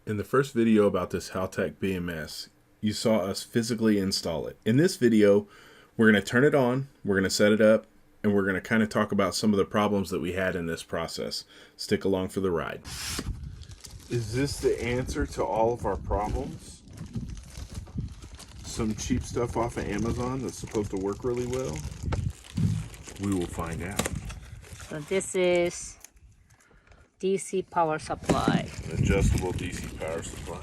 In the first video about this HELTEC BMS, you saw us physically install it. In this video, we're going to turn it on, we're going to set it up, and we're going to kind of talk about some of the problems that we had in this process. Stick along for the ride. Is this the answer to all of our problems? Some cheap stuff off of Amazon that's supposed to work really well? We will find out. So this is DC power supply. An adjustable DC power supply.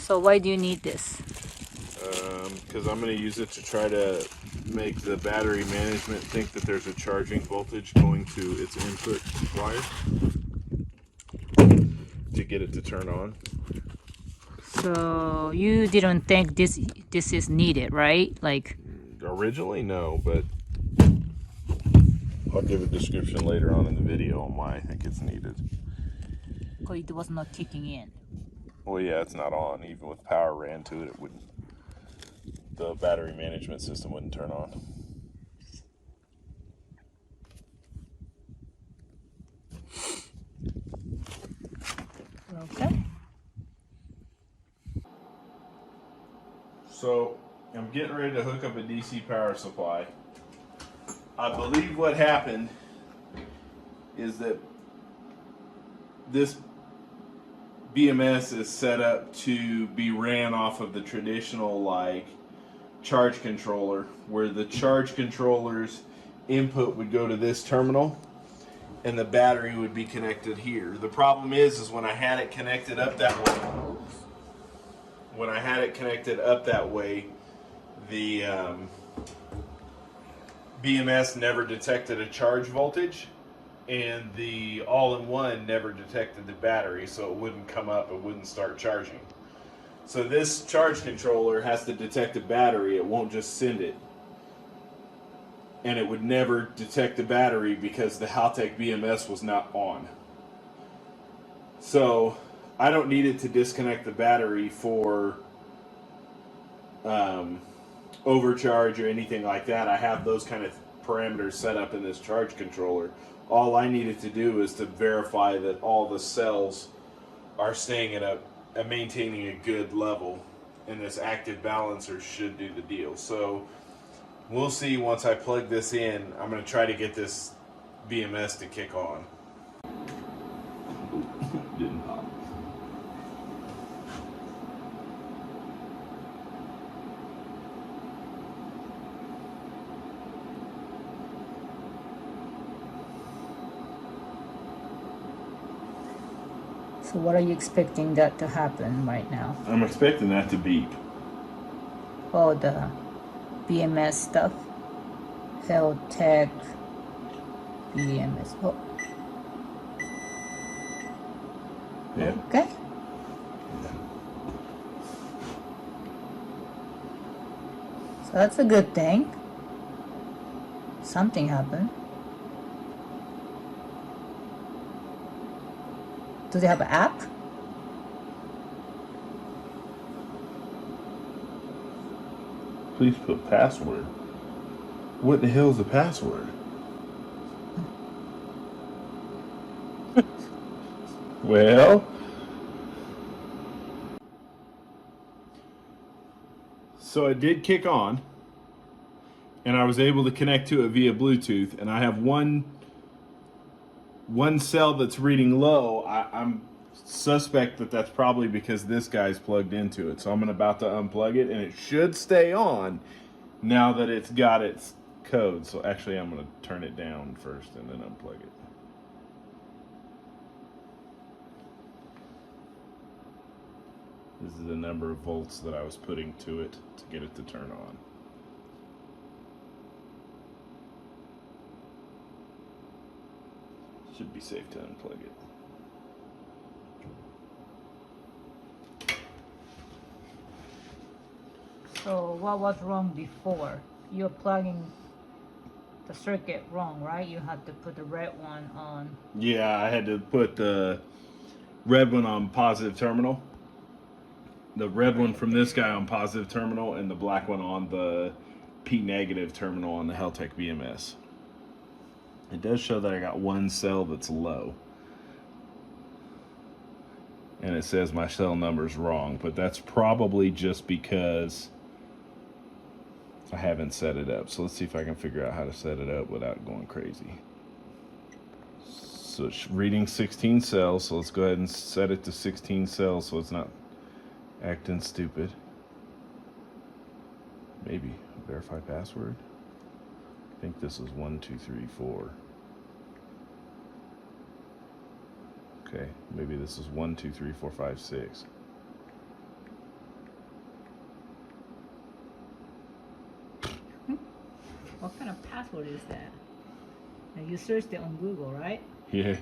So why do you need this? Because I'm going to use it to try to make the battery management think that there's a charging voltage going to its input wire to get it to turn on. So you didn't think this is needed, right? Like Originally, no, but I'll give a description later on in the video on why I think it's needed. it was not kicking in. Well, yeah, it's not on. Even with power ran to it, it wouldn't. The battery management system wouldn't turn on. Okay. So I'm getting ready to hook up a DC power supply. I believe what happened is that this BMS is set up to be ran off of the traditional like charge controller, where the charge controller's input would go to this terminal and the battery would be connected here. The problem is when I had it connected up that way, the BMS never detected a charge voltage, and the all-in-one never detected the battery, so it wouldn't come up, it wouldn't start charging. So this charge controller has to detect a battery, it won't just send it. And it would never detect the battery because the HELTEC BMS was not on. So I don't need it to disconnect the battery for overcharge or anything like that. I have those kind of parameters set up in this charge controller. All I needed to do is to verify that all the cells are staying at maintaining a good level, and this active balancer should do the deal. So we'll see once I plug this in. I'm going to try to get this BMS to kick on. Didn't pop. So what are you expecting that to happen right now? I'm expecting that to beep. Oh, the BMS stuff. HELTEC BMS. Oh. Yeah. Okay. So that's a good thing. Something happened. Do they have an app? Please put password. What the hell is the password? Well, so it did kick on, and I was able to connect to it via Bluetooth, and I have one cell that's reading low. I'm suspect that that's probably because this guy's plugged into it. So I'm about to unplug it, and it should stay on now that it's got its code. So actually I'm going to turn it down first and then unplug it. This is the number of volts that I was putting to it to get it to turn on. Should be safe to unplug it. So what was wrong before? You're plugging the circuit wrong, right? You had to put the red one on. Yeah, I had to put the red one on positive terminal. The red one from this guy on positive terminal, and the black one on the P negative terminal on the HELTEC BMS. It does show that I got one cell that's low. and it says my cell number's wrong, but that's probably just because I haven't set it up. So let's see if I can figure out how to set it up without going crazy. So it's reading 16 cells, so let's go ahead and set it to 16 cells so it's not acting stupid. Maybe verify password. I think this is 1 2 3 4. Okay, maybe this is 1 2 3 4 5 6. What kind of password is that? Now you searched it on Google, right? Yeah.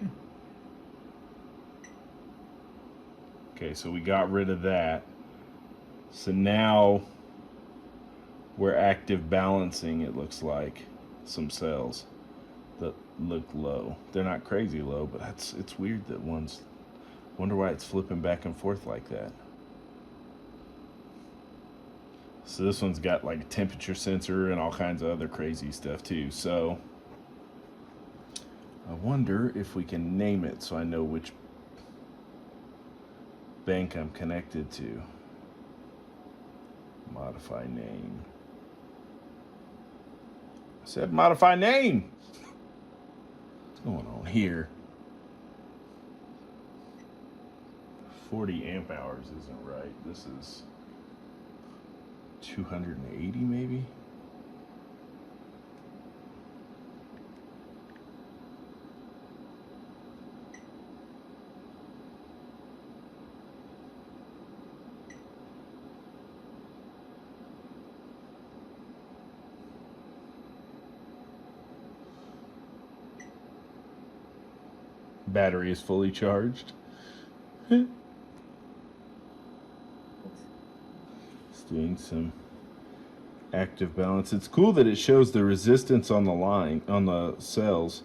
Okay, so we got rid of that. So now we're active balancing, it looks like, some cells that look low. They're not crazy low, but it's weird that one's, wonder why it's flipping back and forth like that. So this one's got like a temperature sensor and all kinds of other crazy stuff too. So I wonder if we can name it so I know which bank I'm connected to. Modify name. I said modify name. What's going on here? 40 amp hours isn't right. This is 280 maybe. Battery is fully charged. It's doing some active balance. It's cool that it shows the resistance on the line, on the cells.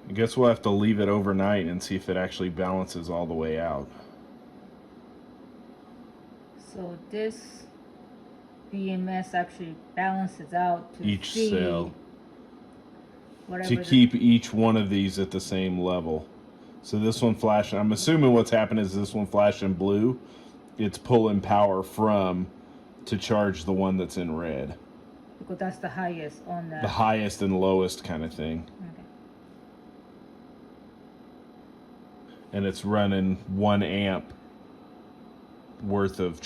I guess we'll have to leave it overnight and see if it actually balances all the way out. So this BMS actually balances out to Each feed cell. whatever To keep each one of these at the same level. So this one flashing, I'm assuming what's happened is this one flashing blue, it's pulling power from to charge the one that's in red. because that's the highest on The highest and lowest kind of thing. Okay. And it's running 1 amp worth of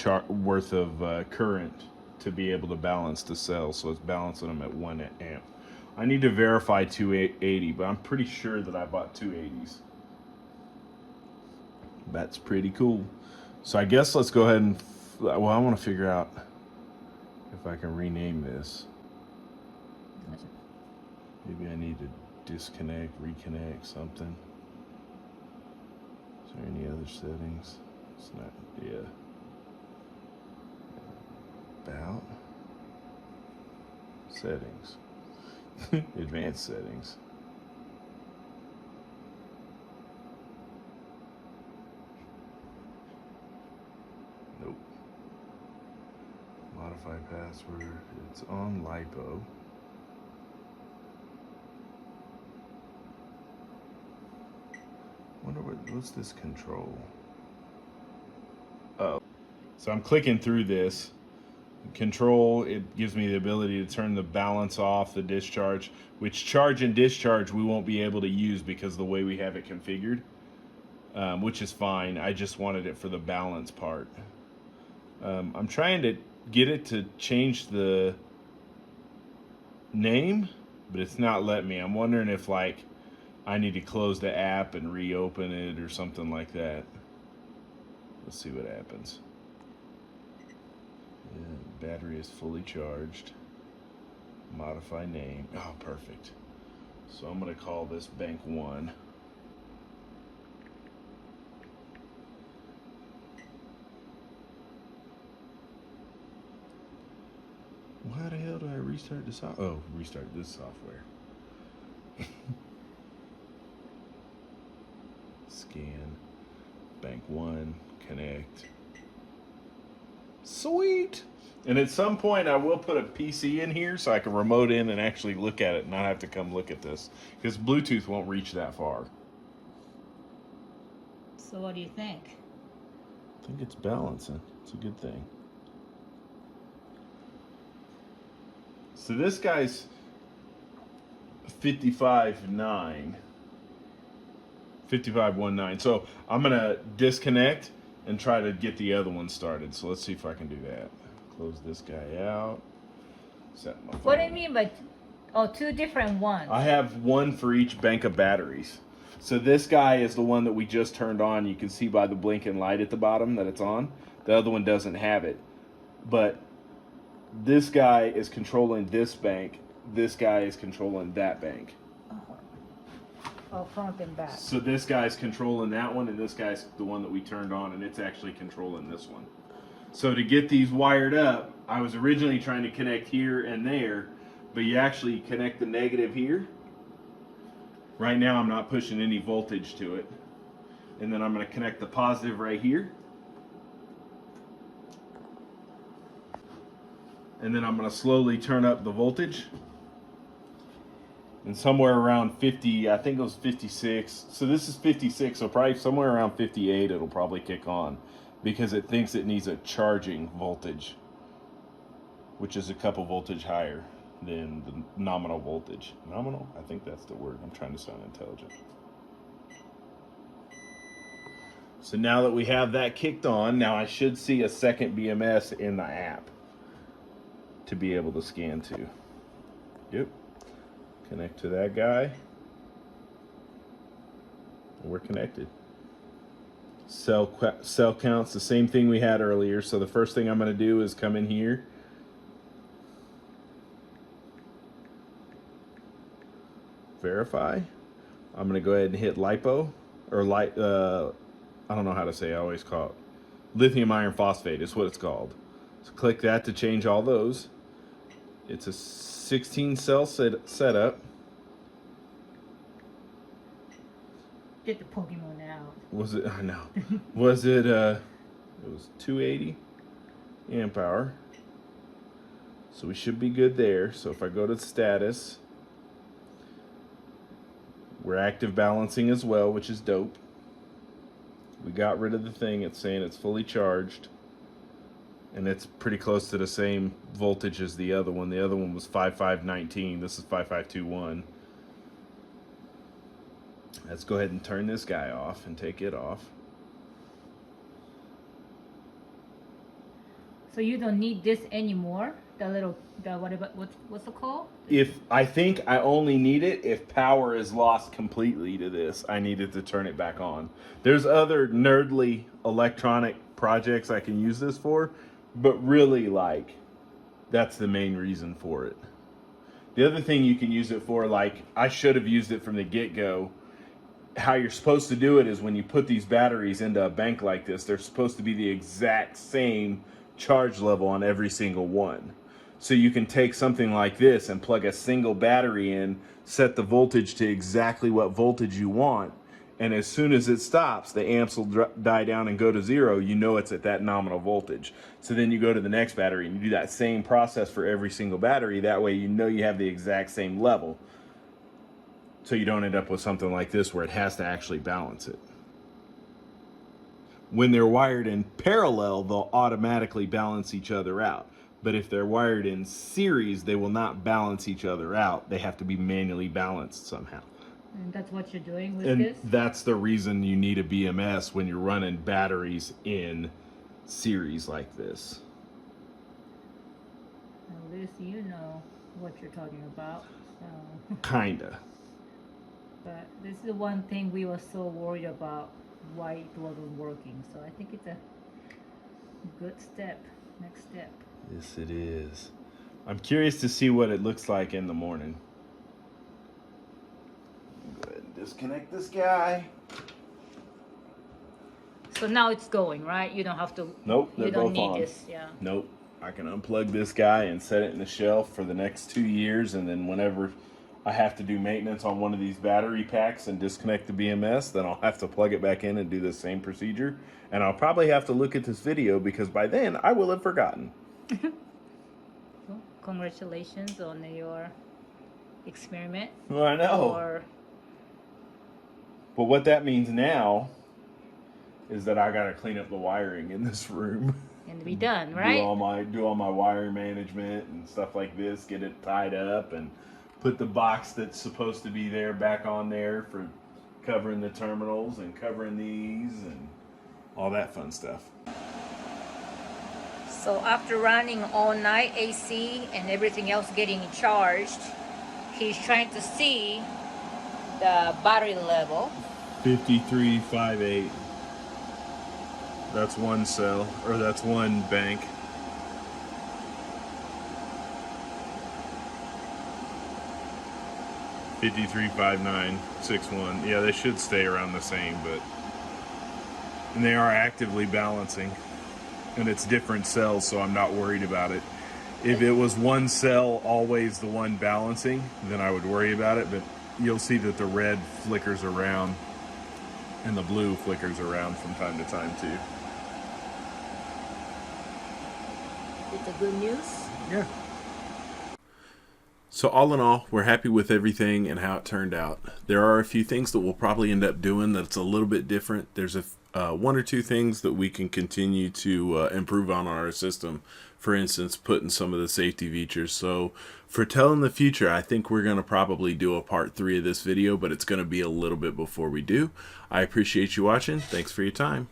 current to be able to balance the cells. So it's balancing them at 1 amp. I need to verify 280, but I'm pretty sure that I bought 280s. That's pretty cool. So I guess let's go ahead and, well, I want to figure out if I can rename this. Maybe I need to disconnect, reconnect, something. Is there any other settings? It's not, yeah. About settings. Advanced settings. Nope. Modify password. It's on LifePO. Wonder what's this control? Oh. So I'm clicking through this. Control, it gives me the ability to turn the balance off, the discharge, which charge and discharge we won't be able to use because of the way we have it configured, which is fine. I just wanted it for the balance part. I'm trying to get it to change the name, but it's not letting me. I'm wondering if like I need to close the app and reopen it or something like that. Let's see what happens. Yeah, battery is fully charged. Modify name. Oh, perfect. So I'm going to call this Bank 1. Well, how the hell do I restart this? Oh, restart this software. Scan. Bank 1. Connect. Sweet. And at some point, I will put a PC in here so I can remote in and actually look at it and not have to come look at this. Because Bluetooth won't reach that far. So what do you think? I think it's balancing. It's a good thing. So this guy's 55.9. 55.19. So I'm going to disconnect and try to get the other one started. So let's see if I can do that. Close this guy out. Set my phone. What do you mean by two different ones? I have one for each bank of batteries. So this guy is the one that we just turned on. You can see by the blinking light at the bottom that it's on. The other one doesn't have it. But this guy is controlling this bank. This guy is controlling that bank. Oh, front and back. So this guy's controlling that one, and this guy's the one that we turned on, and it's actually controlling this one. So to get these wired up, I was originally trying to connect here and there, but you actually connect the negative here. Right now I'm not pushing any voltage to it. And then I'm going to connect the positive right here. And then I'm going to slowly turn up the voltage. And somewhere around 50, I think it was 56. So this is 56, so probably somewhere around 58 it'll probably kick on. Because it thinks it needs a charging voltage, which is a couple voltage higher than the nominal voltage. Nominal? I think that's the word. I'm trying to sound intelligent. So now that we have that kicked on, now I should see a second BMS in the app to be able to scan to. Yep. Connect to that guy. We're connected. Cell counts, the same thing we had earlier. So the first thing I'm going to do is come in here. Verify. I'm going to go ahead and hit LiPO, or I don't know how to say it, I always call it lithium iron phosphate is what it's called. So click that to change all those. It's a 16 cell setup. Get the Pokemon out. Was it? I know. Was it? It was 280 amp hour. So we should be good there. So if I go to status, we're active balancing as well, which is dope. We got rid of the thing. It's saying it's fully charged, and it's pretty close to the same voltage as the other one. The other one was 5519. This is 5521. Let's go ahead and turn this guy off and take it off. So you don't need this anymore? What's it called? If I think I only need it if power is lost completely to this, I needed to turn it back on. There's other nerdly electronic projects I can use this for, but really, like, that's the main reason for it. The other thing you can use it for, like, I should have used it from the get-go. How you're supposed to do it is when you put these batteries into a bank like this, they're supposed to be the exact same charge level on every single one. So you can take something like this and plug a single battery in, set the voltage to exactly what voltage you want, and as soon as it stops, the amps will die down and go to zero. You know it's at that nominal voltage. So then you go to the next battery and you do that same process for every single battery. That way you know you have the exact same level. So you don't end up with something like this where it has to actually balance it. When they're wired in parallel, they'll automatically balance each other out. But if they're wired in series, they will not balance each other out. They have to be manually balanced somehow. And that's what you're doing with and this? That's the reason you need a BMS when you're running batteries in series like this. At least you know what you're talking about. So. Kinda. But this is the one thing we were so worried about, why it wasn't working. So I think it's a good step, next step. Yes, it is. I'm curious to see what it looks like in the morning. Go ahead and disconnect this guy. So now it's going, right? You don't have to. Nope, they're you don't both need on. this, yeah. Nope. I can unplug this guy and set it in the shelf for the next 2 years, and then whenever I have to do maintenance on one of these battery packs and disconnect the BMS, then I'll have to plug it back in and do the same procedure. And I'll probably have to look at this video because by then I will have forgotten. congratulations on your experiment. Well, I know. But what that means now is that I gotta clean up the wiring in this room. And be done, right? Do all my wire management and stuff like this, get it tied up, and put the box that's supposed to be there back on there for covering the terminals and covering these and all that fun stuff. So after running all night AC and everything else getting charged, he's trying to see the battery level. 5358. That's one cell, or that's one bank. $53.5961. Yeah, they should stay around the same, and they are actively balancing, and it's different cells, so I'm not worried about it. If it was one cell always the one balancing, then I would worry about it, but you'll see that the red flickers around and the blue flickers around from time to time too. It's a good news. Yeah. So all in all, we're happy with everything and how it turned out. There are a few things that we'll probably end up doing that's a little bit different. There's one or two things that we can continue to improve on our system. For instance, putting some of the safety features. So for telling the future, I think we're going to probably do a part 3 of this video, but it's going to be a little bit before we do. I appreciate you watching. Thanks for your time.